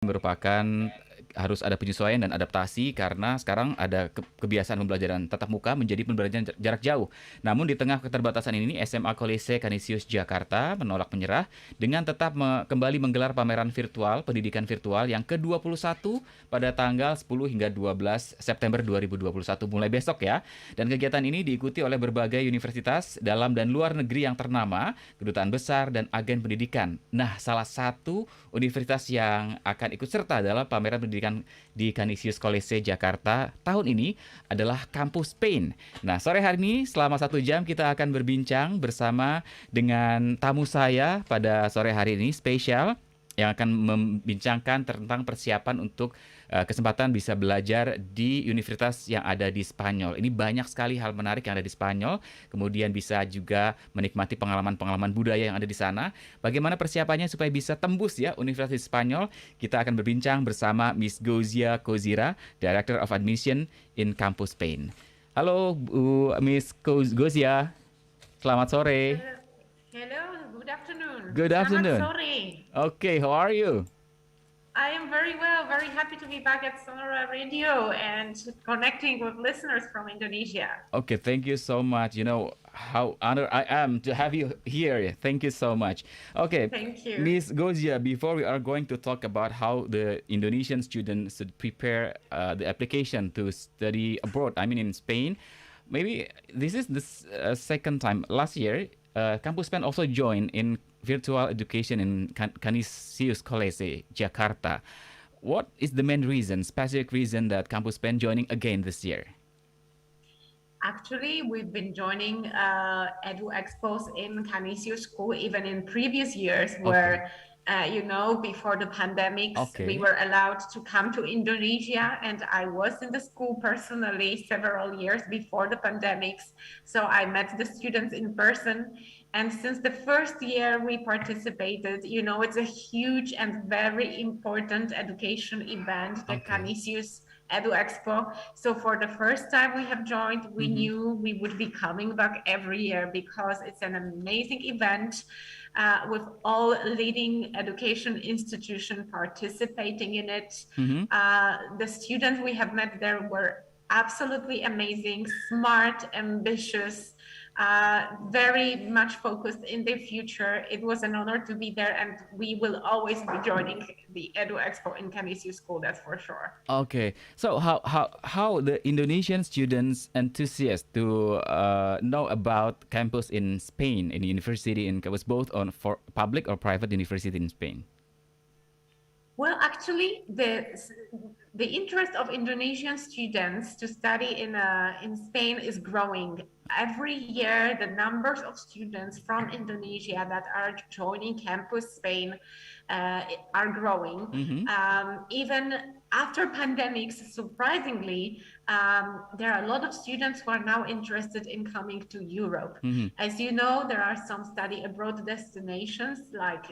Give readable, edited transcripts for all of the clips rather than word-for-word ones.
merupakan harus ada penyesuaian dan adaptasi karena sekarang ada kebiasaan pembelajaran tatap muka menjadi pembelajaran jarak jauh. Namun di tengah keterbatasan ini SMA Kolese Kanisius Jakarta menolak menyerah dengan tetap kembali menggelar pameran virtual pendidikan virtual yang ke-21 pada tanggal 10 hingga 12 September 2021 mulai besok ya. Dan kegiatan ini diikuti oleh berbagai universitas dalam dan luar negeri yang ternama, kedutaan besar dan agen pendidikan. Nah, salah satu universitas yang akan ikut serta dalam pameran pendidikan di Canisius Kolese Jakarta tahun ini adalah kampus Spain. Nah, sore hari ini selama 1 jam kita akan berbincang bersama dengan tamu saya pada sore hari ini spesial yang akan membincangkan tentang persiapan untuk kesempatan bisa belajar di universitas yang ada di Spanyol. Ini banyak sekali hal menarik yang ada di Spanyol, kemudian bisa juga menikmati pengalaman-pengalaman budaya yang ada di sana. Bagaimana persiapannya supaya bisa tembus ya Universitas di Spanyol? Kita akan berbincang bersama Miss Gozia Kozira, Director of Admission in Campus Spain. Halo Bu Miss Gozia, selamat sore. Hello, good afternoon. Good afternoon. Selamat sore. Okay, how are you? I am very well, very happy to be back at Sonora Radio and connecting with listeners from Indonesia. Okay, thank you so much. You know how honored I am to have you here. Thank you so much. Okay, Thank you. Miss Gozia, before we are going to talk about how the Indonesian students should prepare the application to study abroad, I mean in Spain, maybe this is the second time. Last year, Campus Pen also joined in virtual education in Canisius Kolese, Jakarta. What is the main reason, specific reason that Campus Pen joining again this year? Actually, we've been joining Edu Expos in Canisius school even in previous years where, before the pandemics, we were allowed to come to Indonesia, and I was in the school personally several years before the pandemics. So I met the students in person. And since the first year we participated, it's a huge and very important education event, the Canisius Edu Expo. So for the first time we have joined, we knew we would be coming back every year because it's an amazing event with all leading education institutions participating in it. The students we have met there were absolutely amazing, smart, ambitious, very much focused in their future. It was an honor to be there, and we will always be joining the Edu Expo in Canisius School, that's for sure. Okay, so how the Indonesian students enthusiastic to know about campus in Spain, in university in campus, both on for public or private university in Spain? Well, actually, the interest of Indonesian students to study in Spain is growing. Every year, the numbers of students from Indonesia that are joining Campus Spain are growing. Even after pandemics, surprisingly, there are a lot of students who are now interested in coming to Europe. As you know, there are some study abroad destinations like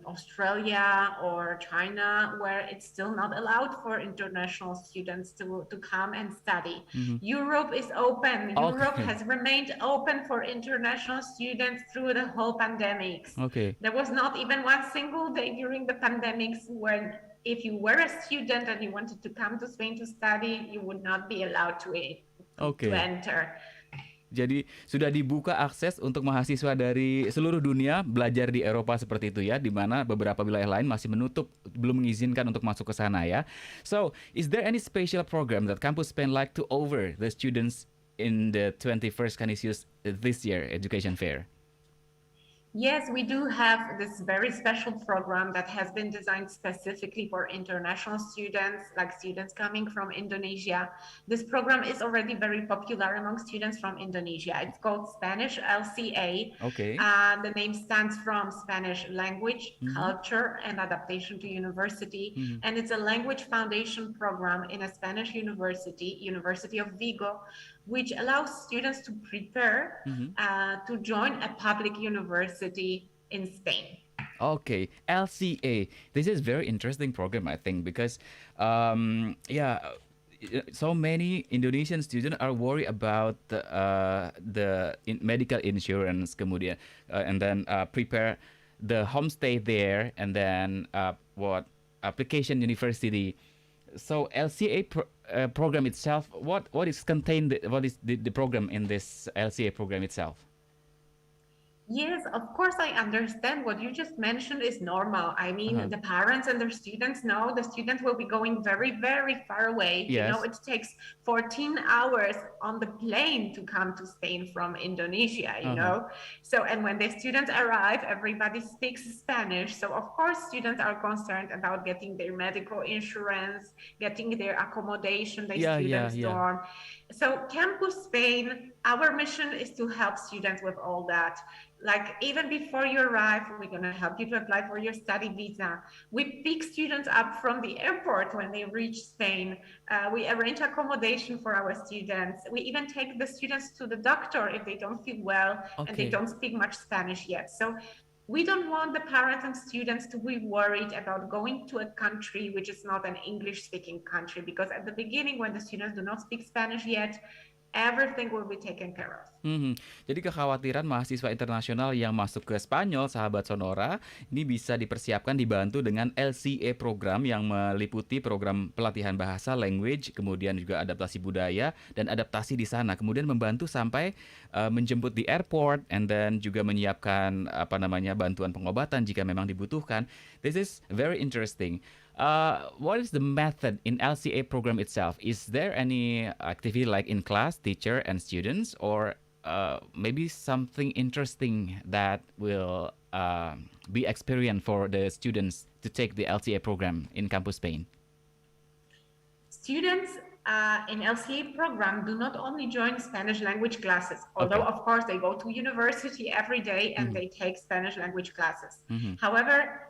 Australia or China, where it's still not allowed for international students to come and study. Europe is open. Europe has remained open for international students through the whole pandemics. There was not even one single day during the pandemics when if you were a student and you wanted to come to Spain to study, you would not be allowed to enter. Jadi sudah dibuka akses untuk mahasiswa dari seluruh dunia belajar di Eropa seperti itu ya, di mana beberapa wilayah lain masih menutup, belum mengizinkan untuk masuk ke sana ya. So, is there any special program that Campus Spain like to offer the students in the 21st Canisius this year education fair? Yes, we do have this very special program that has been designed specifically for international students, like students coming from Indonesia. This program is already very popular among students from Indonesia. It's called Spanish LCA. The name stands from Spanish language, culture, and adaptation to university. And it's a language foundation program in a Spanish university, University of Vigo, which allows students to prepare to join a public university in Spain. Okay, LCA. This is very interesting program, I think, because so many Indonesian students are worried about the medical insurance, kemudian and then prepare the homestay there, and then application university. So program itself, what is contained, what is the program in this LCA program itself? Yes, of course, I understand what you just mentioned is normal. I mean, the parents and the students know the students will be going very, very far away. You know, Yes. it takes 14 hours on the plane to come to Spain from Indonesia, you know. So, and when the students arrive, everybody speaks Spanish. So, of course, students are concerned about getting their medical insurance, getting their accommodation, their students' dorm. So, Campus Spain, our mission is to help students with all that. Like even before you arrive, we're going to help you to apply for your study visa. We pick students up from the airport when they reach Spain. We arrange accommodation for our students. We even take the students to the doctor if they don't feel well and they don't speak much Spanish yet. So we don't want the parents and students to be worried about going to a country which is not an English-speaking country, because at the beginning, when the students do not speak Spanish yet, everything will be taken care of. Jadi kekhawatiran mahasiswa internasional yang masuk ke Spanyol, sahabat Sonora, ini bisa dipersiapkan, dibantu dengan LCA program yang meliputi program pelatihan bahasa, language, kemudian juga adaptasi budaya dan adaptasi di sana. Kemudian membantu sampai menjemput di airport, and then juga menyiapkan bantuan pengobatan jika memang dibutuhkan. This is very interesting. What is the method in LCA program itself? Is there any activity like in class, teacher and students, or maybe something interesting that will be experienced for the students to take the LCA program in Campus Spain? Students in LCA program do not only join Spanish language classes, although of course they go to university every day and they take Spanish language classes. However,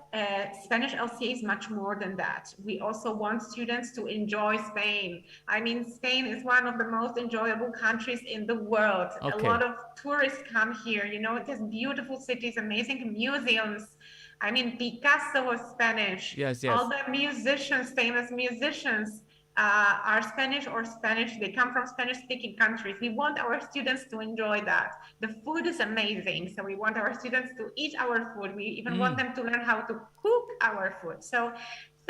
Spanish LCA is much more than that. We also want students to enjoy Spain. I mean, Spain is one of the most enjoyable countries in the world. A lot of tourists come here. You know, it has beautiful cities, amazing museums. I mean, Picasso was Spanish. Yes. All the musicians, famous musicians, are Spanish or Spanish. They come from Spanish-speaking countries. We want our students to enjoy that. The food is amazing, so we want our students to eat our food. We even want them to learn how to cook our food. So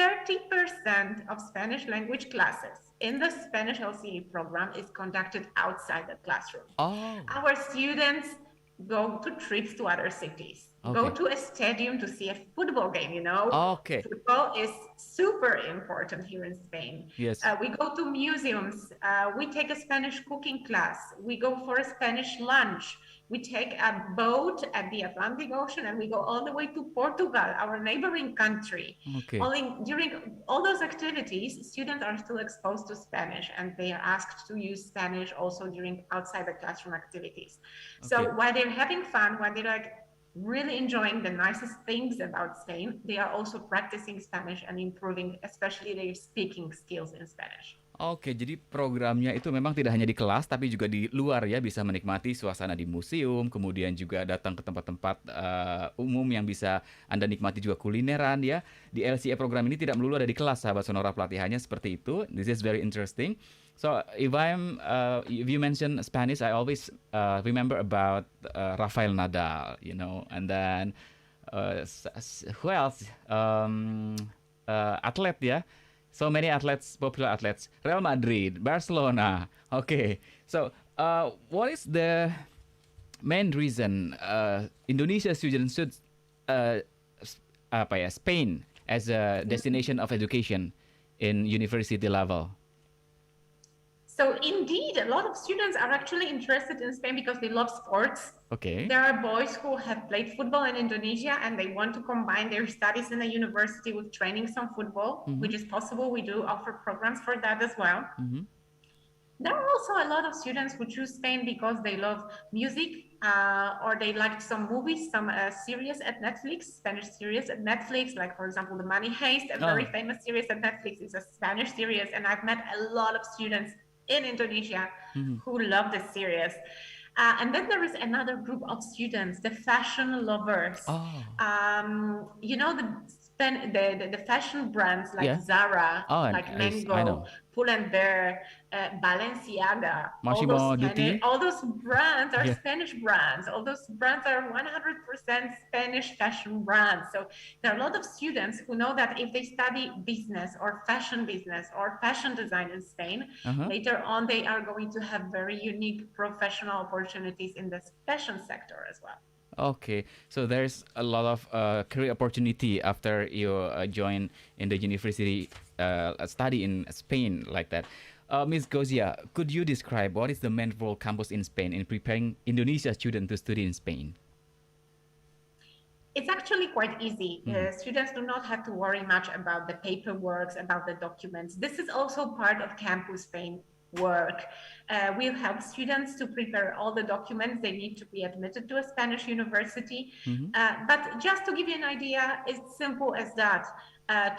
30% of Spanish language classes in the Spanish LCA program is conducted outside the classroom. Our students go to trips to other cities. Go to a stadium to see a football game, you know. Football is super important here in Spain. Yes. We go to museums. We take a Spanish cooking class. We go for a Spanish lunch. We take a boat at the Atlantic Ocean and we go all the way to Portugal, our neighboring country. During all those activities, students are still exposed to Spanish and they are asked to use Spanish also during outside the classroom activities. So while they're having fun, while they're like really enjoying the nicest things about Spain, they are also practicing Spanish and improving especially their speaking skills in Spanish. Jadi programnya itu memang tidak hanya di kelas tapi juga di luar ya, bisa menikmati suasana di museum, kemudian juga datang ke tempat-tempat umum yang bisa Anda nikmati, juga kulineran ya. Di LCA program ini tidak melulu ada di kelas, sahabat Sonora, pelatihannya seperti itu. This is very interesting. So if you mention Spanish, I always remember about Rafael Nadal, you know, and then who else? Atlet ya. So many athletes, popular athletes. Real Madrid, Barcelona. So what is the main reason Indonesia students should Spain as a destination of education in university level? So indeed, a lot of students are actually interested in Spain because they love sports. There are boys who have played football in Indonesia and they want to combine their studies in a university with training some football, which is possible. We do offer programs for that as well. There are also a lot of students who choose Spain because they love music or they liked some movies, some series at Netflix, Spanish series at Netflix, like for example, The Money Heist, a very famous series at Netflix. Is a Spanish series, and I've met a lot of students in Indonesia who love the series. And then there is another group of students, the fashion lovers. You know, the the fashion brands like Yeah. Zara, Oh, like I Mango, know. Pull&Bear, Balenciaga, Massimo Dutti. All those brands are Yeah. Spanish brands. All those brands are 100% Spanish fashion brands. So there are a lot of students who know that if they study business or fashion design in Spain, Uh-huh. later on they are going to have very unique professional opportunities in the fashion sector as well. Okay, so there's a lot of career opportunity after you join in the university study in Spain like that. Ms. Gozia, could you describe what is the main role campus in Spain in preparing Indonesia students to study in Spain? It's actually quite easy. Mhm. Students do not have to worry much about the paperwork, about the documents. This is also part of Campus Spain work. We help students to prepare all the documents they need to be admitted to a Spanish university. Mhm. But just to give you an idea, it's simple as that.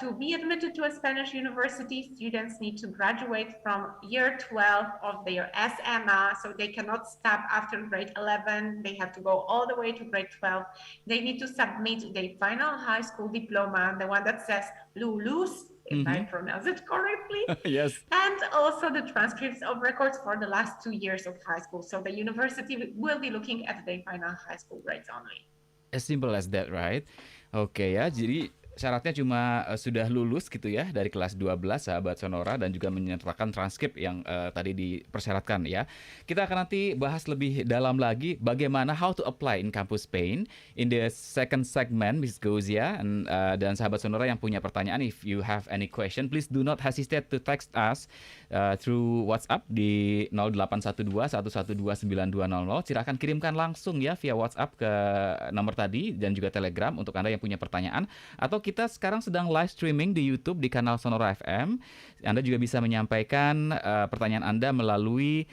To be admitted to a Spanish university, students need to graduate from year 12 of their SMA, so they cannot stop after grade 11. They have to go all the way to grade 12. They need to submit their final high school diploma, the one that says Lulus, if I pronounce it correctly, Yes. and also the transcripts of records for the last 2 years of high school. So the university will be looking at their final high school grades only. As simple as that, right? Oke ya, jadi syaratnya cuma sudah lulus gitu ya dari kelas 12 sahabat Sonora dan juga menyertakan transkrip yang tadi dipersyaratkan ya. Kita akan nanti bahas lebih dalam lagi bagaimana how to apply in Campus Spain in the second segment, Miss Gozia, dan sahabat Sonora yang punya pertanyaan, if you have any question, please do not hesitate to text us through WhatsApp di 0812 112 9200. Silakan kirimkan langsung ya via WhatsApp ke nomor tadi dan juga Telegram untuk Anda yang punya pertanyaan, atau kita sekarang sedang live streaming di YouTube di kanal Sonora FM. Anda juga bisa menyampaikan pertanyaan Anda melalui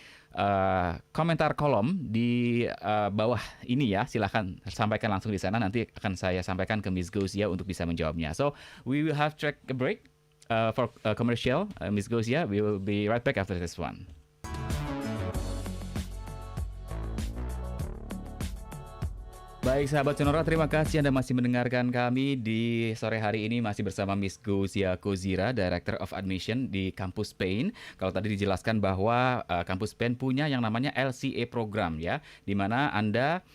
komentar kolom di bawah ini ya. Silahkan sampaikan langsung di sana. Nanti akan saya sampaikan ke Miss Gozia untuk bisa menjawabnya. So we will have take a break for commercial. Miss Gozia, we will be right back after this one. Baik sahabat Sonora, terima kasih Anda masih mendengarkan kami di sore hari ini, masih bersama Miss Gozia Kozira, Director of Admission di Campus Spain. Kalau tadi dijelaskan bahwa Campus Spain punya yang namanya LCA program ya, di mana Anda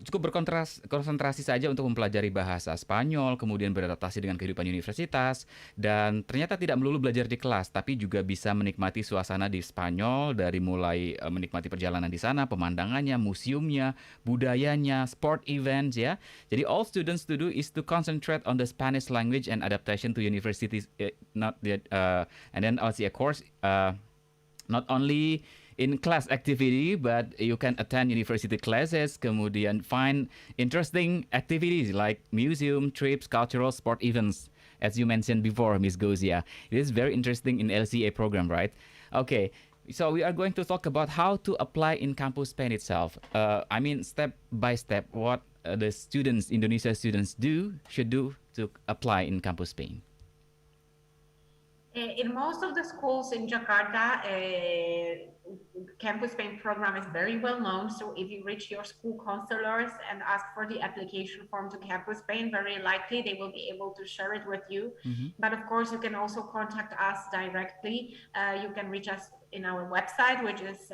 cukup berkonsentrasi saja untuk mempelajari bahasa Spanyol, kemudian beradaptasi dengan kehidupan universitas, dan ternyata tidak melulu belajar di kelas, tapi juga bisa menikmati suasana di Spanyol, dari mulai menikmati perjalanan di sana, pemandangannya, museumnya, budayanya, sport events ya. Jadi all students to do is to concentrate on the Spanish language and adaptation to universities, and then also of course not only in class activity, but you can attend university classes, kemudian find interesting activities like museum, trips, cultural, sport events, as you mentioned before, Miss Gozia. It is very interesting in LCA program, right? Okay, so we are going to talk about how to apply in Campus Spain itself. I mean, step by step, what the students, Indonesia students should do to apply in Campus Spain. In most of the schools in Jakarta, Campus Spain program is very well known. So if you reach your school counselors and ask for the application form to Campus Spain, very likely they will be able to share it with you. But of course, you can also contact us directly. You can reach us in our website, which is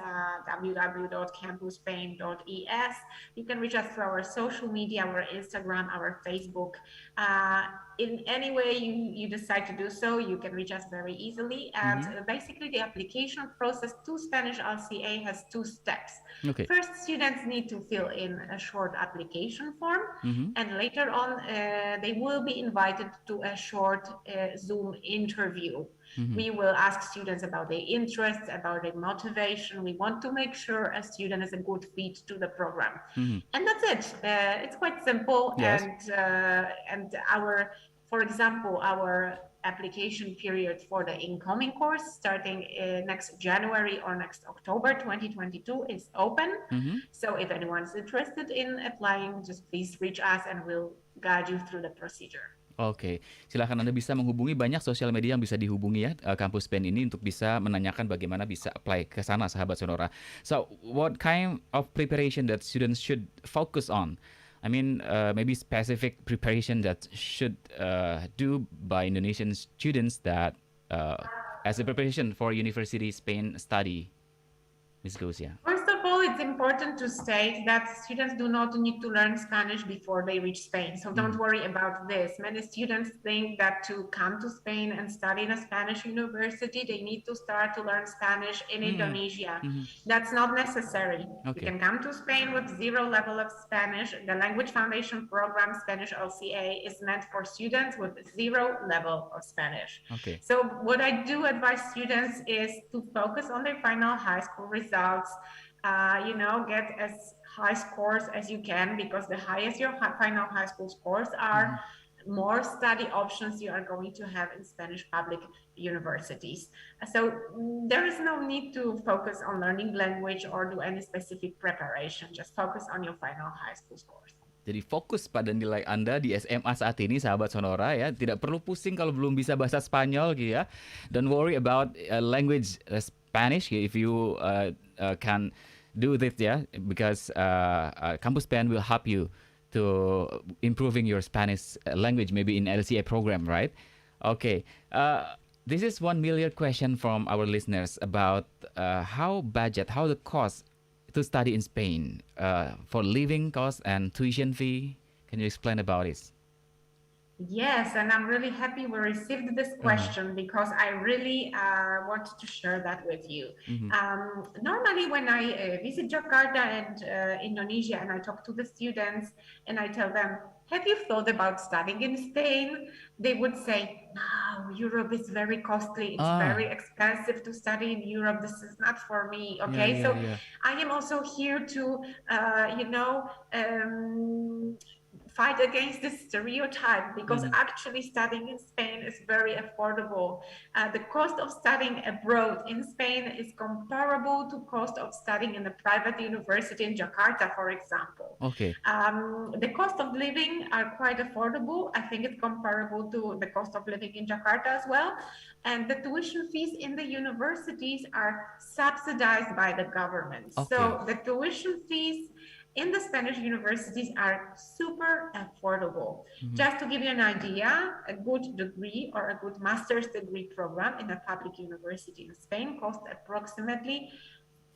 www.campusspain.es. You can reach us through our social media, our Instagram, our Facebook. In any way you decide to do so, you can reach us very easily. And basically, the application process to Spanish LCA has 2 steps. Okay. First, students need to fill in a short application form, and later on, they will be invited to a short Zoom interview. We will ask students about their interests, about their motivation. We want to make sure a student is a good fit to the program. And that's it. It's quite simple. Yes. And for example, our application period for the incoming course starting next January or next October 2022 is open. So if anyone is interested in applying, just please reach us and we'll guide you through the procedure. Oke, silakan Anda bisa menghubungi banyak sosial media yang bisa dihubungi ya Campus Spain ini untuk bisa menanyakan bagaimana bisa apply ke sana sahabat Sonora. So, what kind of preparation that students should focus on I mean, maybe specific preparation that should do by Indonesian students that as a preparation for university Spain study, Miss Gosia. First of all, it's important to state that students do not need to learn Spanish before they reach Spain. So don't worry about this. Many students think that to come to Spain and study in a Spanish university, they need to start to learn Spanish in Indonesia. That's not necessary. Okay. You can come to Spain with zero level of Spanish. The Language Foundation program, Spanish LCA, is meant for students with zero level of Spanish. Okay. So what I do advise students is to focus on their final high school results. Get as high scores as you can, because the highest your final high school scores are, more study options you are going to have in Spanish public universities. So there is no need to focus on learning language or do any specific preparation. Just focus on your final high school scores. Jadi fokus pada nilai Anda di SMA saat ini, sahabat Sonora ya. Tidak perlu pusing kalau belum bisa bahasa Spanyol gitu ya. Don't worry about language Spanish if you can do this ya, because Campus Pen will help you to improving your Spanish language, maybe in LCA program, right? Okay. This is 1 million question from our listeners about how the cost to study in Spain, for living cost and tuition fee. Can you explain about this? Yes, and I'm really happy we received this question because I really wanted to share that with you. Normally, when I visit Jakarta and Indonesia, and I talk to the students and I tell them, have you thought about studying in Spain? They would say, no, Europe is very costly. It's very expensive to study in Europe. This is not for me. Okay, I am also here to, fight against this stereotype, because actually studying in Spain is very affordable. The cost of studying abroad in Spain is comparable to cost of studying in a private university in Jakarta, for example. Okay. The cost of living are quite affordable. I think it's comparable to the cost of living in Jakarta as well. And the tuition fees in the universities are subsidized by the government. Okay. So the tuition fees in the Spanish universities are super affordable. Just to give you an idea, a good degree or a good master's degree program in a public university in Spain costs approximately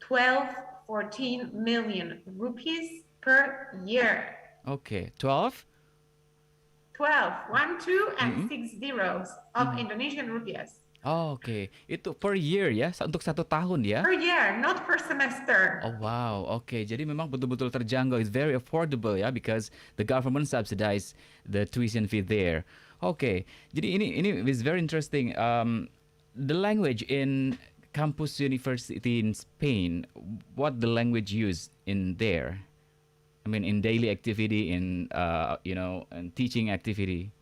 14 million rupees per year. Okay, 12? 12, 1, 2, and 6 zeros of Indonesian rupiahs. Oh, okay. Itu per year ya, untuk 1 tahun ya? Per year, not per semester. Oh wow, okay. Jadi memang betul-betul terjangkau. It's very affordable ya, because the government subsidize the tuition fee there. Okay. Jadi ini is very interesting. The language in campus university in Spain, what the language used in there? I mean, in daily activity, in and teaching activity.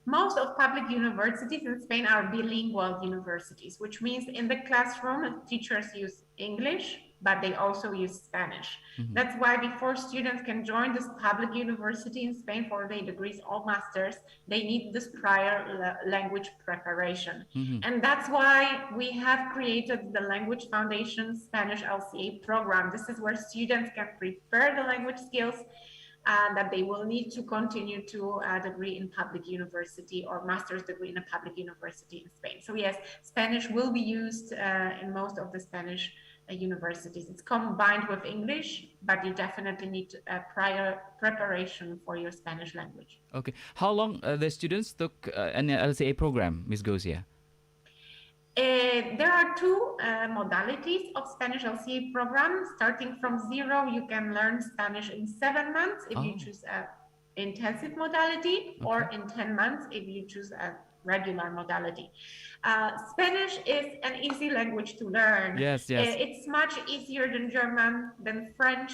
Most of public universities in Spain are bilingual universities, which means in the classroom, teachers use English, but they also use Spanish. That's why before students can join this public university in Spain for their degrees or masters, they need this prior language preparation. And that's why we have created the Language Foundation Spanish LCA program. This is where students can prepare the language skills that they will need to continue to a degree in public university or master's degree in a public university in Spain. So yes, Spanish will be used in most of the Spanish universities. It's combined with English, but you definitely need prior preparation for your Spanish language. Okay. How long the students took an LCA program, Ms. Gosia? There are 2 modalities of Spanish LCA program. Starting from 0, you can learn Spanish in 7 months if you choose an intensive modality, or in 10 months if you choose a regular modality. Spanish is an easy language to learn. Yes. It's much easier than German, than French.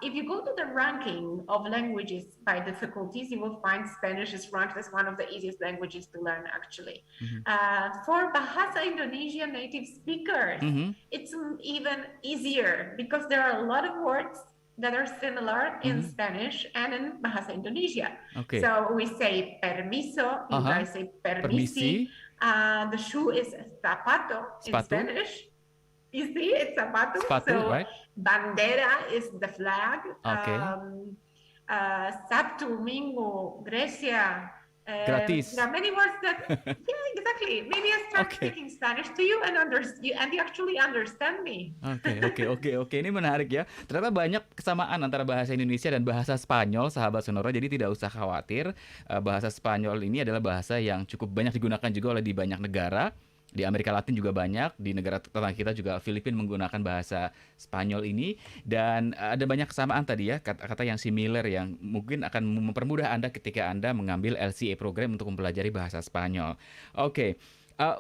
If you go to the ranking of languages by difficulties, you will find Spanish is ranked as one of the easiest languages to learn, actually. For Bahasa Indonesia native speakers, it's even easier, because there are a lot of words that are similar in Spanish and in Bahasa Indonesia. Okay. So we say permiso, you guys say permisi. The shoe is zapato in Spanish. You see, it's sepatu. Sepatu, So right? bandera is the flag. Okay. Sabtu, Minggu, Grecia. There Gratis. are many words that, yeah, exactly. Maybe I start Oke. speaking Spanish to you and you actually understand me. Oke. Ini menarik ya. Ternyata banyak kesamaan antara bahasa Indonesia dan bahasa Spanyol, sahabat Sonora. Jadi tidak usah khawatir. Bahasa Spanyol ini adalah bahasa yang cukup banyak digunakan juga oleh di banyak negara. Di Amerika Latin juga banyak, di negara tetangga kita juga Filipina menggunakan bahasa Spanyol ini, dan ada banyak kesamaan tadi ya, kata-kata yang similar yang mungkin akan mempermudah Anda ketika Anda mengambil LCA program untuk mempelajari bahasa Spanyol. Oke.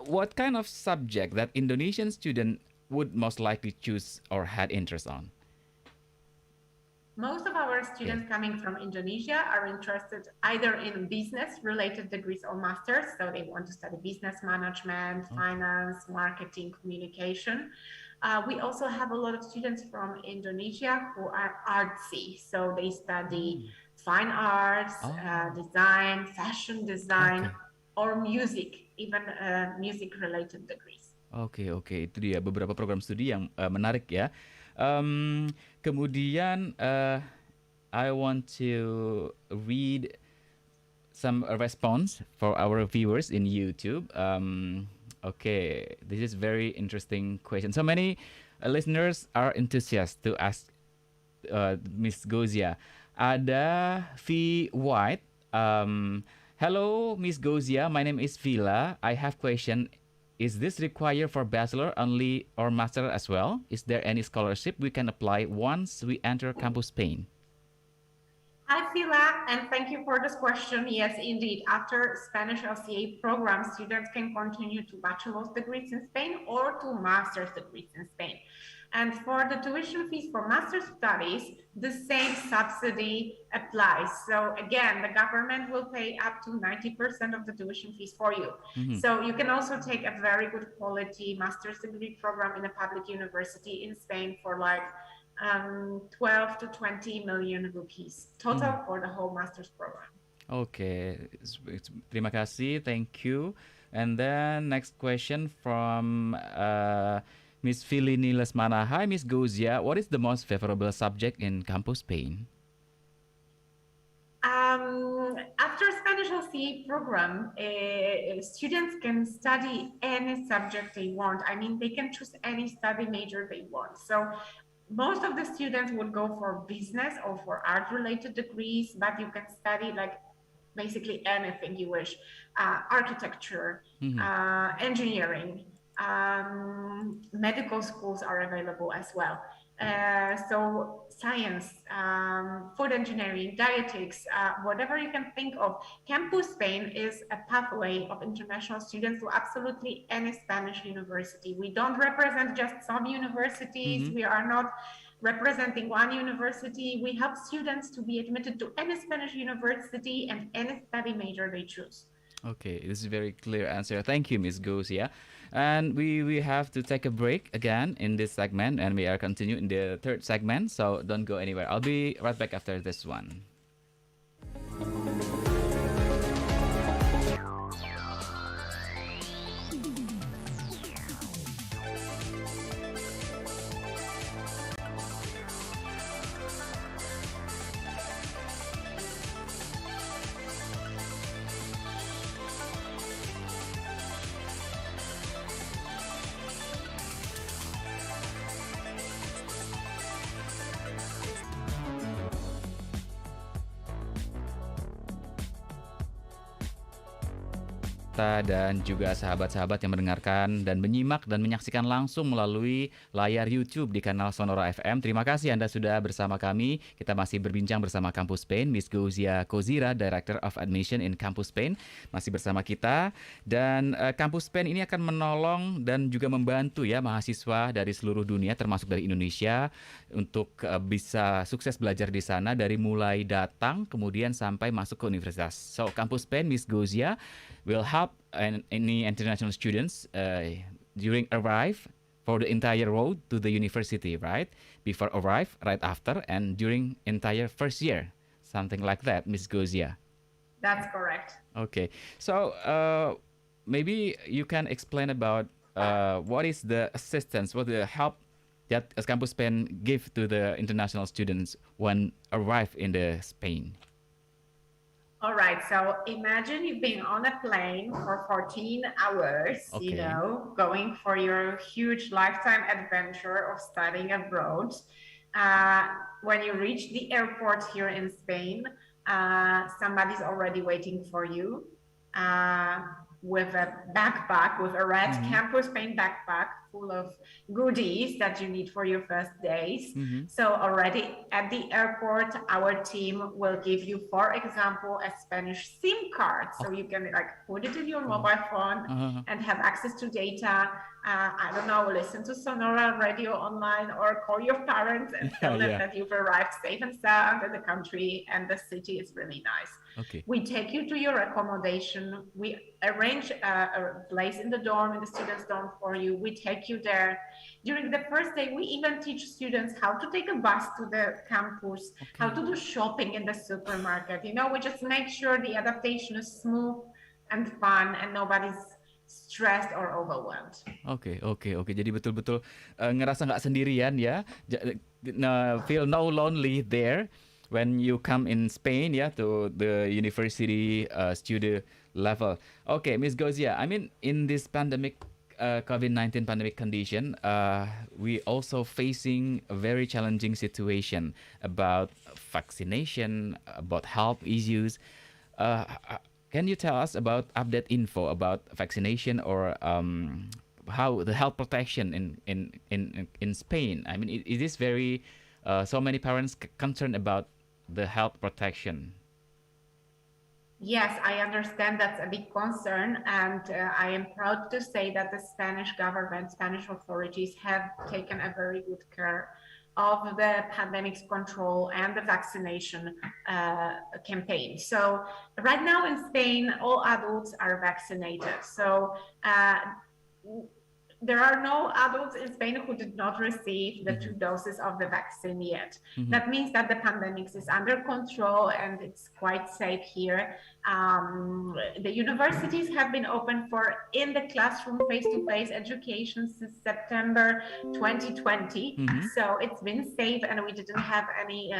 What kind of subject that Indonesian student would most likely choose or had interest on? Most of our Yes. students coming from Indonesia are interested either in business related degrees or masters. So they want to study business management, finance, marketing, communication. We also have a lot of students from Indonesia who are artsy. So they study fine arts, design, fashion design, or music, even music related degrees. Oke, itu dia beberapa program studi yang menarik ya. Kemudian I want to read some response for our viewers in YouTube. Okay, this is very interesting question. So many listeners are enthusiastic to ask Miss Gozia. Ada V White. Hello, Miss Gozia. My name is Vila. I have question. Is this required for bachelor only or master as well? Is there any scholarship we can apply once we enter Campus Spain? Hi, Fila, and thank you for this question. Yes, indeed. After Spanish LCA program, students can continue to bachelor's degrees in Spain or to master's degrees in Spain. And for the tuition fees for master's studies, the same subsidy applies. So again, the government will pay up to 90% of the tuition fees for you. So you can also take a very good quality master's degree program in a public university in Spain for like 12 to 20 million rupees total for the whole master's program. Okay, terima kasih, thank you. And then next question from Miss Filini Lesmana. Hi, Miss Gozia. What is the most favorable subject in Campus Spain? After Spanish LCA program, students can study any subject they want. I mean, they can choose any study major they want. So most of the students would go for business or for art-related degrees, but you can study like basically anything you wish. Architecture, engineering, medical schools are available as well. So science, food engineering, dietetics, whatever you can think of. Campus Spain is a pathway of international students to absolutely any Spanish university. We don't represent just some universities. We are not representing one university. We help students to be admitted to any Spanish university and any study major they choose. Okay, this is a very clear answer. Thank you, Miss Gozia. And we have to take a break again in this segment, and we are continuing in the third segment. So don't go anywhere. I'll be right back after this one. Dan juga sahabat-sahabat yang mendengarkan dan menyimak dan menyaksikan langsung melalui layar YouTube di kanal Sonora FM. Terima kasih Anda sudah bersama kami. Kita masih berbincang bersama Campus Spain, Miss Gozia Kozira, Director of Admission in Campus Spain, masih bersama kita. Dan Campus Spain ini akan menolong dan juga membantu ya mahasiswa dari seluruh dunia, termasuk dari Indonesia, untuk bisa sukses belajar di sana dari mulai datang kemudian sampai masuk ke universitas. So Campus Spain, Miss Gozia will help any international students during arrive for the entire road to the university, right? Before arrive, right after, and during entire first year, something like that, Miss Gozia. That's correct. Okay, so maybe you can explain about what is the assistance, what the help that Campus Spain give to the international students when arrive in the Spain? All right, so imagine you've been on a plane for 14 hours, Okay. going for your huge lifetime adventure of studying abroad. When you reach the airport here in Spain, somebody's already waiting for you with a backpack, with a red Campus Spain backpack full of goodies that you need for your first days. So already at the airport, our team will give you, for example, a Spanish SIM card. So you can like put it in your mobile phone and have access to data. I don't know, listen to Sonora radio online or call your parents and tell them that you've arrived safe and sound in the country and the city is really nice. Okay. We take you to your accommodation. We arrange a place in the dorm, in the students' dorm for you. We take you there. During the first day, we even teach students how to take a bus to the campus, how to do shopping in the supermarket. You know, we just make sure the adaptation is smooth and fun and nobody's stressed or overwhelmed. Oke. Jadi betul-betul ngerasa nggak sendirian ya. Feel no lonely there when you come in Spain ya to the university student level. Okay, Miss Gozia, I mean in this pandemic COVID-19 pandemic condition, we also facing a very challenging situation about vaccination, about health issues. Can you tell us about update info about vaccination or how the health protection in Spain? I mean, it is very so many parents concerned about the health protection. Yes, I understand that's a big concern, and I am proud to say that the Spanish government, Spanish authorities have taken a very good care of the pandemic's control and the vaccination campaign. So right now in Spain, all adults are vaccinated. So there are no adults in Spain who did not receive the 2 doses of the vaccine yet. That means that the pandemic is under control and it's quite safe here. The universities have been open for in the classroom face-to-face education since September 2020. So it's been safe and we didn't have any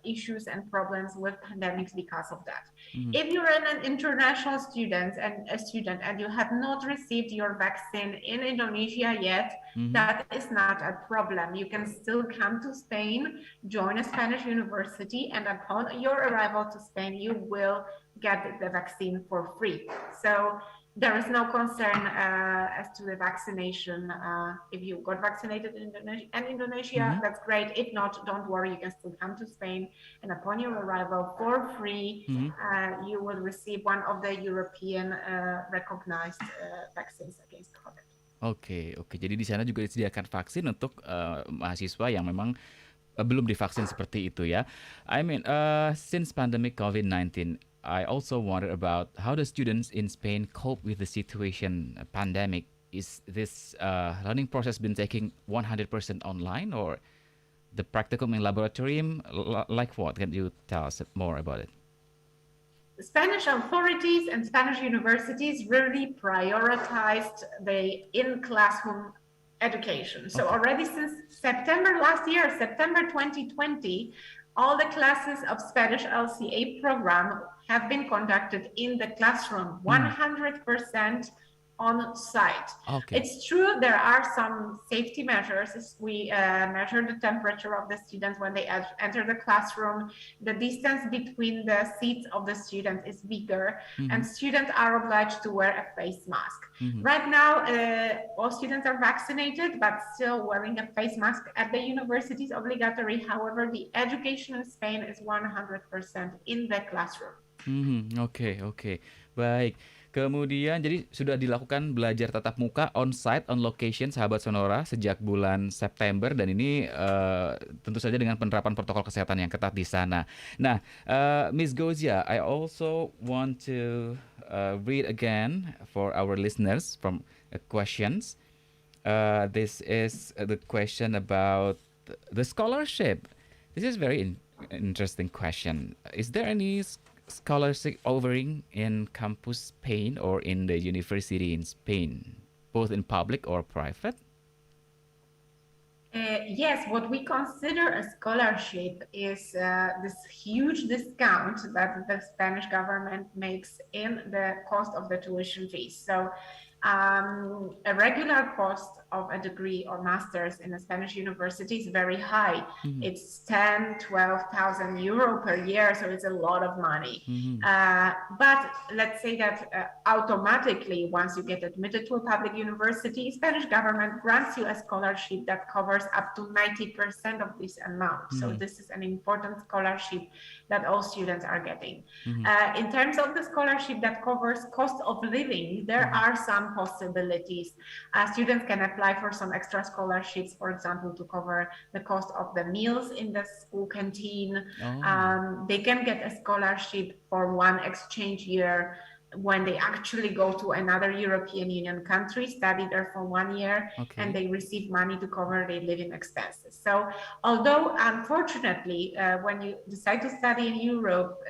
issues and problems with pandemics because of that. If you're an international student and you have not received your vaccine in Indonesia yet, that is not a problem. You can still come to Spain, join a Spanish university, and upon your arrival to Spain, you will get the vaccine for free. So there is no concern as to the vaccination. If you got vaccinated in Indonesia, that's great. If not, don't worry, you can still come to Spain. And upon your arrival for free, you will receive one of the European recognized vaccines against COVID. Oke. Jadi di sana juga disediakan vaksin untuk mahasiswa yang memang belum divaksin seperti itu ya. I mean, since pandemic COVID-19, I also wonder about how the students in Spain cope with the situation pandemic. Is this learning process been taking 100% online or the practicum in laboratorium? Like what? Can you tell us more about it? The Spanish authorities and Spanish universities really prioritized the in-classroom education. So already since September last year, September 2020, all the classes of Spanish LCA program have been conducted in the classroom, 100% on site. It's true there are some safety measures. We measure the temperature of the students when they enter the classroom. The distance between the seats of the students is bigger, and students are obliged to wear a face mask. Right now, all students are vaccinated, but still wearing a face mask at the university is obligatory. However, the education in Spain is 100% in the classroom. Oke. Baik. Kemudian jadi sudah dilakukan belajar tatap muka on-site, on location sahabat Sonora sejak bulan September dan ini tentu saja dengan penerapan protokol kesehatan yang ketat di sana. Nah, Miss Gozia, I also want to read again for our listeners from questions. This is the question about the scholarship. This is very interesting question. Is there any scholarship offering in campus Spain or in the university in Spain? both in public or private? Yes, what we consider a scholarship is this huge discount that the Spanish government makes in the cost of the tuition fees. So a regular cost of a degree or master's in a Spanish university is very high. Mm-hmm. It's 10,000-12,000 euro per year, so it's a lot of money. Mm-hmm. But let's say that automatically, once you get admitted to a public university, Spanish government grants you a scholarship that covers up to 90% of this amount. So this is an important scholarship that all students are getting. In terms of the scholarship that covers cost of living, there are some possibilities. Students can apply for some extra scholarships, for example, to cover the cost of the meals in the school canteen. They can get a scholarship for one exchange year when they actually go to another European Union country, study there for 1 year, and they receive money to cover their living expenses. So although unfortunately, when you decide to study in Europe,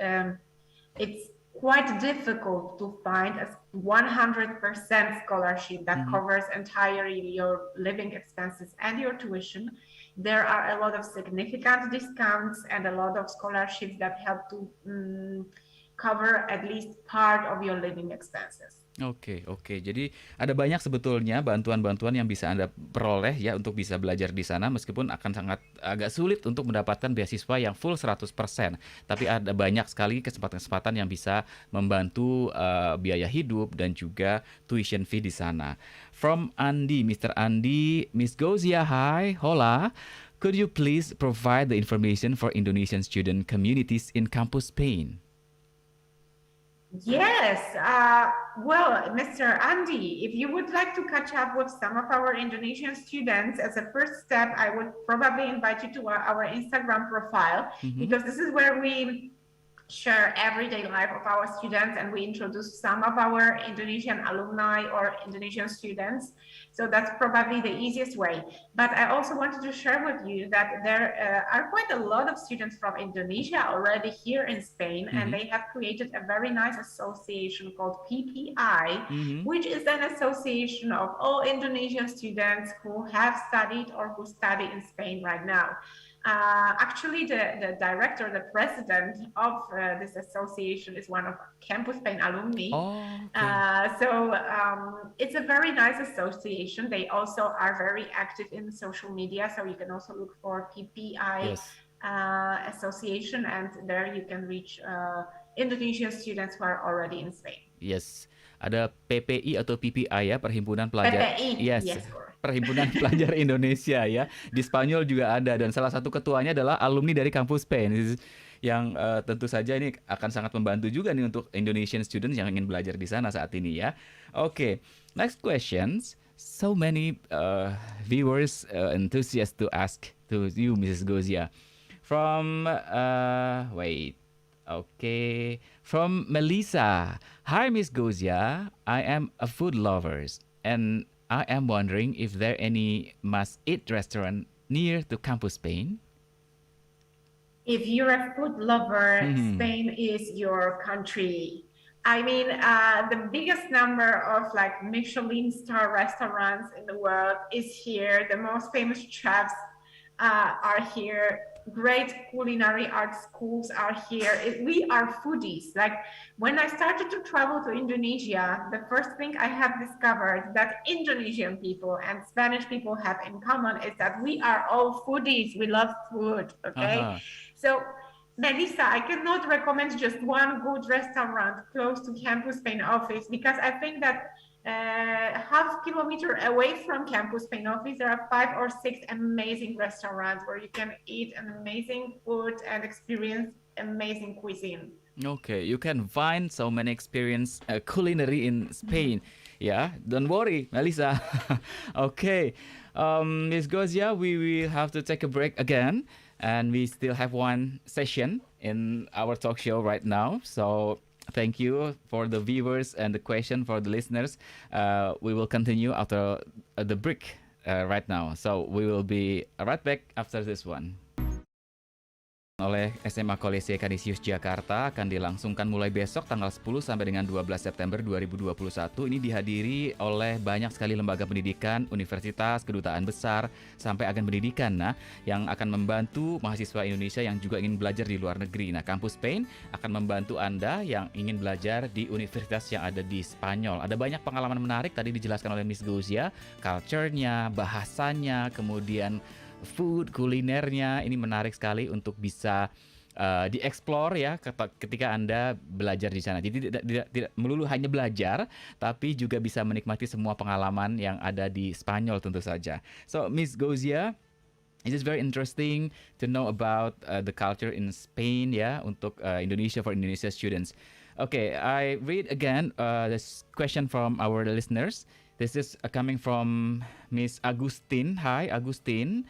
it's quite difficult to find a 100% scholarship that covers entirely your living expenses and your tuition. There are a lot of significant discounts and a lot of scholarships that help to cover at least part of your living expenses. Oke. Jadi ada banyak sebetulnya bantuan-bantuan yang bisa Anda peroleh ya untuk bisa belajar di sana meskipun akan sangat agak sulit untuk mendapatkan beasiswa yang full 100%. Tapi ada banyak sekali kesempatan-kesempatan yang bisa membantu biaya hidup dan juga tuition fee di sana. From Andi, Mr. Andi, Miss Gozia, hi, hola. Could you please provide the information for Indonesian student communities in campus Spain? Yes, well, Mr. Andi, if you would like to catch up with some of our Indonesian students, as a first step, I would probably invite you to our Instagram profile, because this is where we share everyday life of our students, and we introduce some of our Indonesian alumni or Indonesian students. So that's probably the easiest way. But I also wanted to share with you that there are quite a lot of students from Indonesia already here in Spain, and they have created a very nice association called PPI, which is an association of all Indonesian students who have studied or who study in Spain right now. Actually, the director, the president of this association is one of Campus Spain alumni. So it's a very nice association. They also are very active in social media, so you can also look for PPI association, and there you can reach Indonesian students who are already in Spain. Yes, ada PPI atau PPI ya, Perhimpunan Pelajar. PPI, yes. Perhimpunan Pelajar Indonesia ya. Di Spanyol juga ada, dan salah satu ketuanya adalah alumni dari kampus Spain, yang tentu saja ini akan sangat membantu juga nih untuk Indonesian students yang ingin belajar di sana saat ini ya. Oke, next questions. So many viewers enthusiasts to ask to you, Mrs. Gozia. From from Melissa. Hi, Miss Gozia. I am a food lover, and I am wondering if there any must-eat restaurant near to Campus Spain. If you're a food lover, Spain is your country. I mean, the biggest number of like Michelin star restaurants in the world is here. The most famous chefs are here. Great culinary art schools are here. We are foodies. Like when I started to travel to Indonesia, the first thing I have discovered that Indonesian people and Spanish people have in common is that we are all foodies. We love food. Okay. So Melissa, I cannot recommend just one good restaurant close to Campus Spain office, because I think that half kilometer away from Campus Spain office, there are 5 or 6 amazing restaurants where you can eat an amazing food and experience amazing cuisine. Okay, you can find so many experience culinary in Spain. Yeah, don't worry, Melissa. Okay, Miss Gozia, we will have to take a break again, and we still have one session in our talk show right now. So thank you for the viewers and the question for the listeners. We will continue after the break right now. So we will be right back after this one. oleh SMA Kolese Kanisius Jakarta akan dilangsungkan mulai besok tanggal 10 sampai dengan 12 September 2021. Ini dihadiri oleh banyak sekali lembaga pendidikan, universitas, kedutaan besar, sampai agen pendidikan yang akan membantu mahasiswa Indonesia yang juga ingin belajar di luar negeri. Nah, Kampus Spain akan membantu Anda yang ingin belajar di universitas yang ada di Spanyol. Ada banyak pengalaman menarik tadi dijelaskan oleh Miss Gozia, culture-nya, bahasanya, kemudian food, kulinernya. Ini menarik sekali untuk bisa dieksplor ya ketika Anda belajar di sana. Jadi tidak melulu hanya belajar, tapi juga bisa menikmati semua pengalaman yang ada di Spanyol tentu saja. So, Miss Gozia, it is very interesting to know about the culture in Spain ya, untuk Indonesia, for Indonesia students. Okay, I read again this question from our listeners. This is coming from Miss Agustin. Hi, Agustin.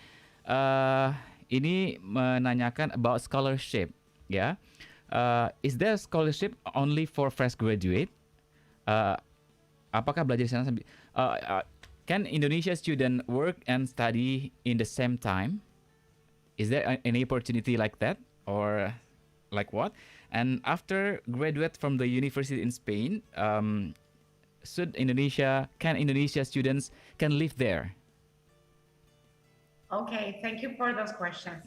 Ini menanyakan about scholarship, ya. Is there scholarship only for fresh graduate? Apakah belajar di sana can Indonesia student work and study in the same time? Is there any opportunity like that, or like what? And after graduate from the university in Spain, can Indonesia students can live there? Okay, thank you for those questions.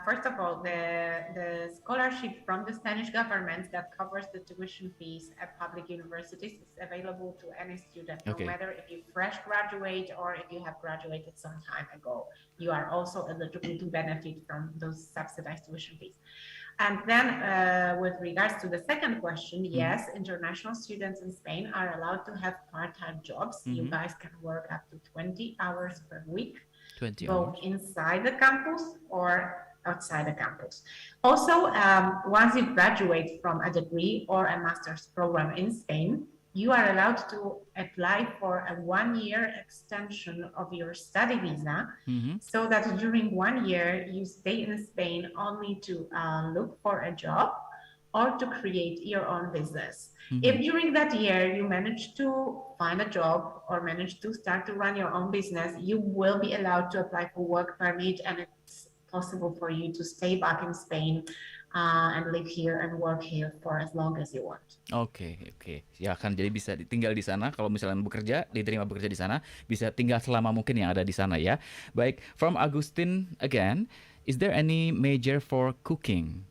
First of all, the scholarship from the Spanish government that covers the tuition fees at public universities is available to any student, no matter if you fresh graduate or if you have graduated some time ago. You are also eligible to benefit from those subsidized tuition fees. And then with regards to the second question, yes, international students in Spain are allowed to have part-time jobs. You guys can work up to 20 hours per week. 20 both hours. inside the campus or outside the campus. Also, once you graduate from a degree or a master's program in Spain, you are allowed to apply for a 1-year extension of your study visa, so that during 1 year you stay in Spain only to look for a job or to create your own business. If during that year you manage to find a job or manage to start to run your own business, you will be allowed to apply for work permit, and it's possible for you to stay back in Spain and live here and work here for as long as you want. Oke. Ya kan, jadi bisa tinggal di sana. Kalau misalnya bekerja, diterima bekerja di sana, bisa tinggal selama mungkin yang ada di sana ya. Baik, from Agustin again, is there any major for cooking?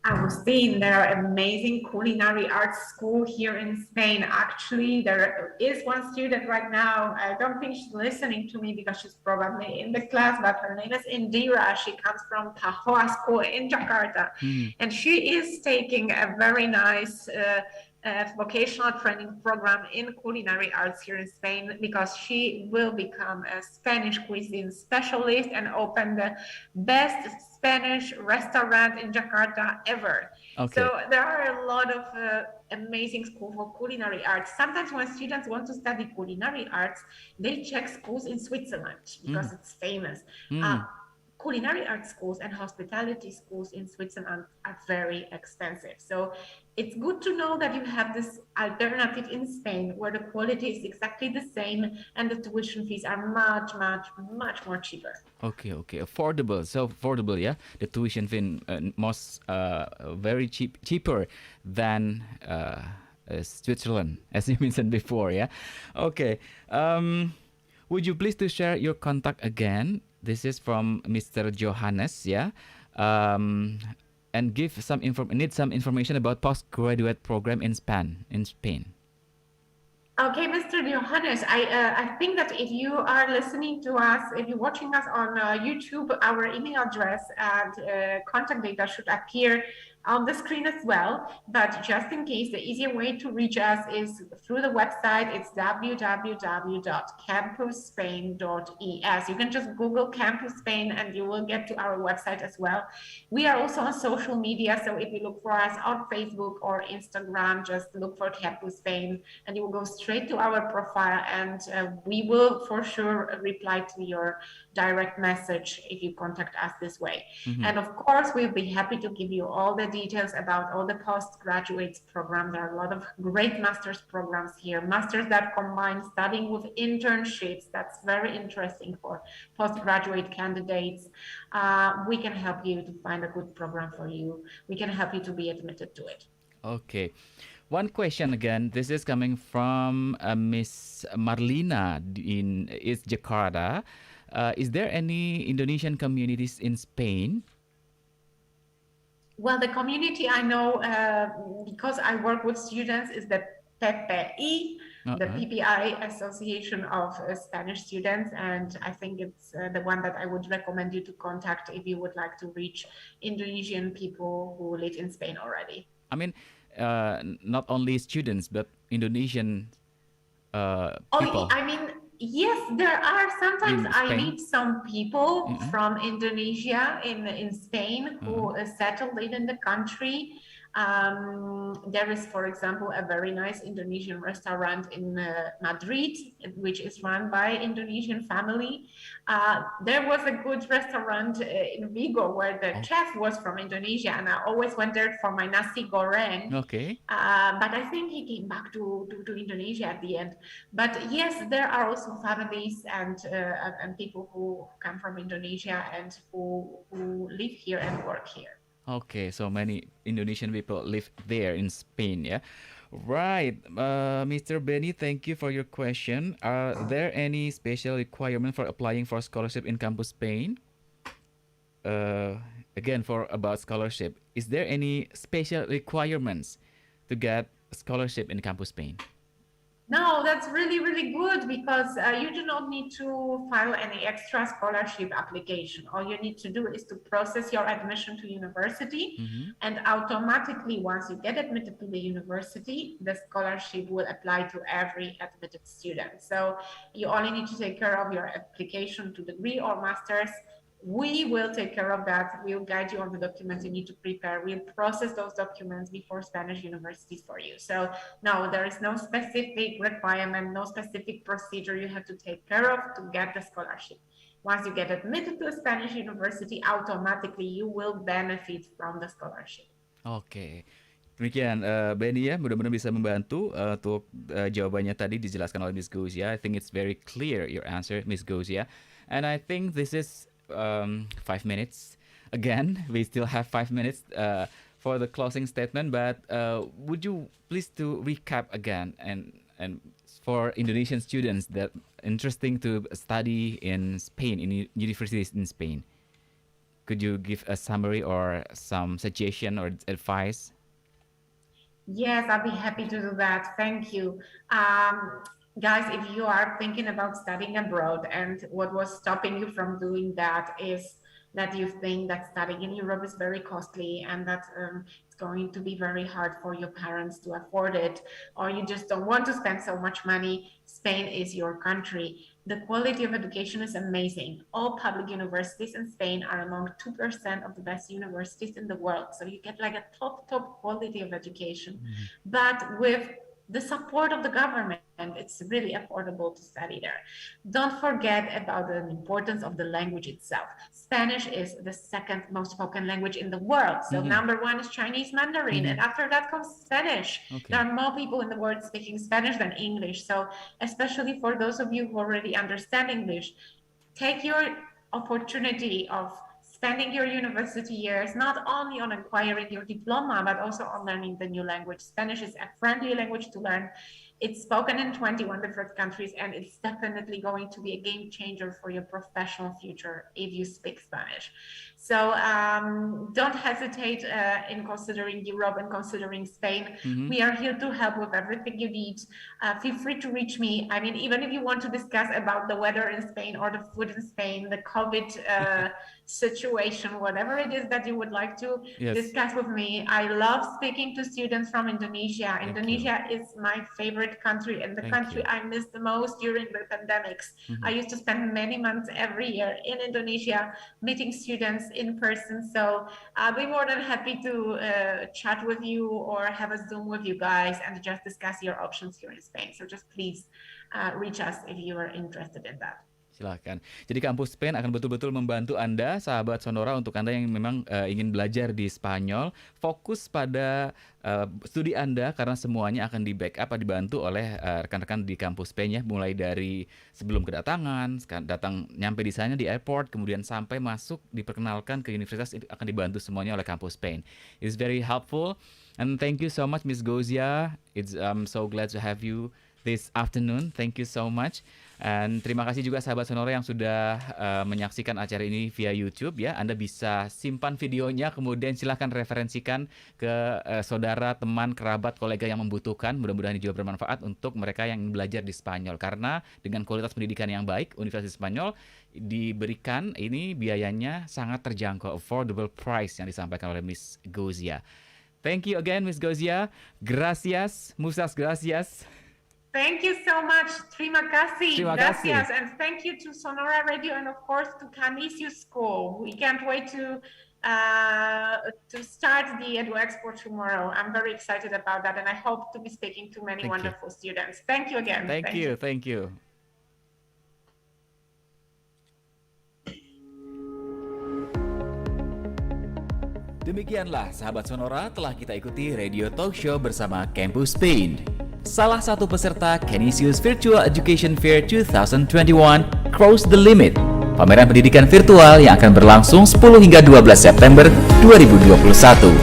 Agustin, there are amazing culinary arts school here in Spain. Actually, there is one student right now. I don't think she's listening to me because she's probably in the class, but her name is Indira. She comes from Tahoa School in Jakarta. And she is taking a very nice vocational training program in culinary arts here in Spain, because she will become a Spanish cuisine specialist and open the best Spanish restaurant in Jakarta ever. So there are a lot of amazing schools for culinary arts. Sometimes when students want to study culinary arts, they check schools in Switzerland because it's famous. Culinary art schools and hospitality schools in Switzerland are very expensive. So it's good to know that you have this alternative in Spain where the quality is exactly the same and the tuition fees are much more cheaper. Okay. Affordable. So affordable, yeah. The tuition fee most very cheaper than Switzerland, as you mentioned before, yeah. Okay. Would you please to share your contact again? This is from Mr. Johannes, yeah, and give some information about postgraduate program in Spain. Okay, Mr. Johannes, I think that if you are listening to us, if you're watching us on YouTube, our email address and contact data should appear on the screen as well. But just in case, the easier way to reach us is through the website. It's www.campusspain.es. You can just Google Campus Spain and you will get to our website as well. We are also on social media, so if you look for us on Facebook or Instagram, just look for Campus Spain and you will go straight to our profile, and we will for sure reply to your direct message if you contact us this way. And of course, we'll be happy to give you all the details about all the postgraduate programs. There are a lot of great master's programs here, masters that combine studying with internships. That's very interesting for postgraduate candidates. We can help you to find a good program for you. We can help you to be admitted to it. Okay. One question again. This is coming from Miss Marlina in East Jakarta. Is there any Indonesian communities in Spain? Well, the community I know, because I work with students, is the PPI, the PPI Association of Spanish Students, and I think it's the one that I would recommend you to contact if you would like to reach Indonesian people who live in Spain already. I mean, not only students, but Indonesian people. I mean, yes, there are. Sometimes I meet some people from Indonesia in Spain who settled in the country. There is, for example, a very nice Indonesian restaurant in Madrid, which is run by Indonesian family. There was a good restaurant in Vigo where the chef was from Indonesia, and I always went there for my nasi goreng. Okay. But I think he came back to Indonesia at the end. But yes, there are also families and people who come from Indonesia and who live here and work here. Okay, so many Indonesian people live there in Spain, yeah? Right. Mr. Benny, thank you for your question. Are there any special requirement for applying for scholarship in Campus Spain? Again, for about scholarship, is there any special requirements to get a scholarship in Campus Spain? No, that's really, really good because you do not need to file any extra scholarship application. All you need to do is to process your admission to university, and automatically, once you get admitted to the university, the scholarship will apply to every admitted student. So you only need to take care of your application to degree or master's. We will take care of that. We'll guide you on the documents you need to prepare. We'll process those documents before Spanish universities for you. So no, there is no specific requirement, no specific procedure you have to take care of to get the scholarship. Once you get admitted to a Spanish university, automatically you will benefit from the scholarship. Oke. Demikian Benny ya, mudah-mudahan bisa membantu untuk jawabannya tadi dijelaskan oleh Miss Gozia. I think it's very clear your answer, Miss Gozia. And I think this is 5 minutes. Again, we still have 5 minutes for the closing statement, but would you please to recap again and for Indonesian students that interesting to study in Spain, in universities in Spain? Could you give a summary or some suggestion or advice? Yes, I'll be happy to do that. Thank you. Guys, if you are thinking about studying abroad and what was stopping you from doing that is that you think that studying in Europe is very costly and that it's going to be very hard for your parents to afford it, or you just don't want to spend so much money, Spain is your country. The quality of education is amazing. All public universities in Spain are among 2% of the best universities in the world. So you get like a top quality of education, but with the support of the government, it's really affordable to study there. Don't forget about the importance of the language itself. Spanish is the second most spoken language in the world. So number one is Chinese Mandarin, and after that comes Spanish. Okay. There are more people in the world speaking Spanish than English. So especially for those of you who already understand English, take your opportunity of spending your university years not only on acquiring your diploma, but also on learning the new language. Spanish is a friendly language to learn. It's spoken in 21 different countries, and it's definitely going to be a game changer for your professional future if you speak Spanish. So don't hesitate in considering Europe and considering Spain. We are here to help with everything you need. Feel free to reach me. I mean, even if you want to discuss about the weather in Spain or the food in Spain, the COVID situation, whatever it is that you would like to discuss with me. I love speaking to students from Indonesia. Indonesia is my favorite country and the country I miss the most during the pandemics. I used to spend many months every year in Indonesia meeting students in person. So I'll be more than happy to chat with you or have a Zoom with you guys and just discuss your options here in Spain. So just please reach us if you are interested in that. Silakan. Jadi Kampus Spain akan betul-betul membantu Anda, sahabat Sonora, untuk Anda yang memang ingin belajar di Spanyol, fokus pada studi Anda karena semuanya akan di-backup, dibantu oleh rekan-rekan di Kampus Spain ya, mulai dari sebelum kedatangan, datang nyampe di sana di airport, kemudian sampai masuk diperkenalkan ke universitas, itu akan dibantu semuanya oleh Kampus Spain. It's very helpful and thank you so much Miss Gozia. I'm so glad to have you this afternoon. Thank you so much. Dan terima kasih juga sahabat Sonora yang sudah menyaksikan acara ini via YouTube ya. Anda bisa simpan videonya, kemudian silahkan referensikan ke saudara, teman, kerabat, kolega yang membutuhkan. Mudah-mudahan ini juga bermanfaat untuk mereka yang belajar di Spanyol. Karena dengan kualitas pendidikan yang baik, Universitas Spanyol diberikan ini biayanya sangat terjangkau, affordable price yang disampaikan oleh Miss Gozia. Thank you again Miss Gozia. Gracias, muchas gracias. Thank you so much. Terima kasih. Gracias. And thank you to Sonora Radio and of course to Canisius School. We can't wait to start the Edu Expo tomorrow. I'm very excited about that and I hope to be speaking to many wonderful students. Thank you again. Thank you. Demikianlah sahabat Sonora, telah kita ikuti radio talk show bersama Campus Spain, salah satu peserta Canisius Virtual Education Fair 2021 Cross the Limit, pameran pendidikan virtual yang akan berlangsung 10 hingga 12 September 2021.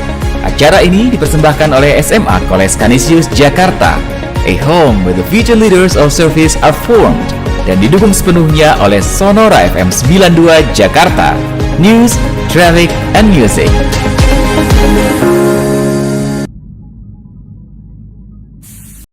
Acara ini dipersembahkan oleh SMA Kolese Kanisius Jakarta, a home where the future leaders of service are formed, dan didukung sepenuhnya oleh Sonora FM 92 Jakarta, News, Traffic, and Music.